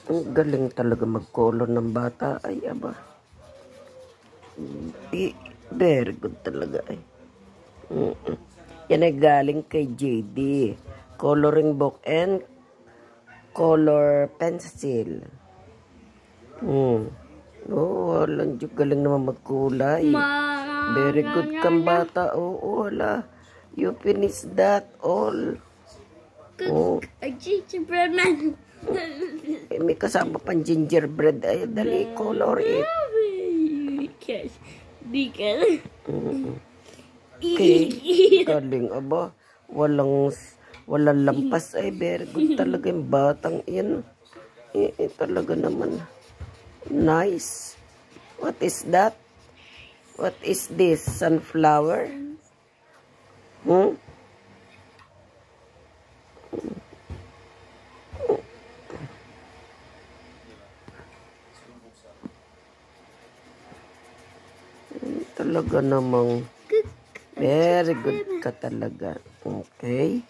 Ang galing talaga mag-color ng bata. Ay, aba. Very good talaga. Ay. Yan ay galing kay JD. Coloring book and color pencil. Walang galing naman magkulay. Very good kang bata. Oo, wala. You finish that all. Gingerbread man. May kasama pang gingerbread. Ay, dali, color it. Because. Okay. Galing, aba. Walang lampas. Ay, very good talaga yung batang yan. Talaga naman. Nice. What is that? What is this? Sunflower? Talaga namang very good ka talaga. Okay?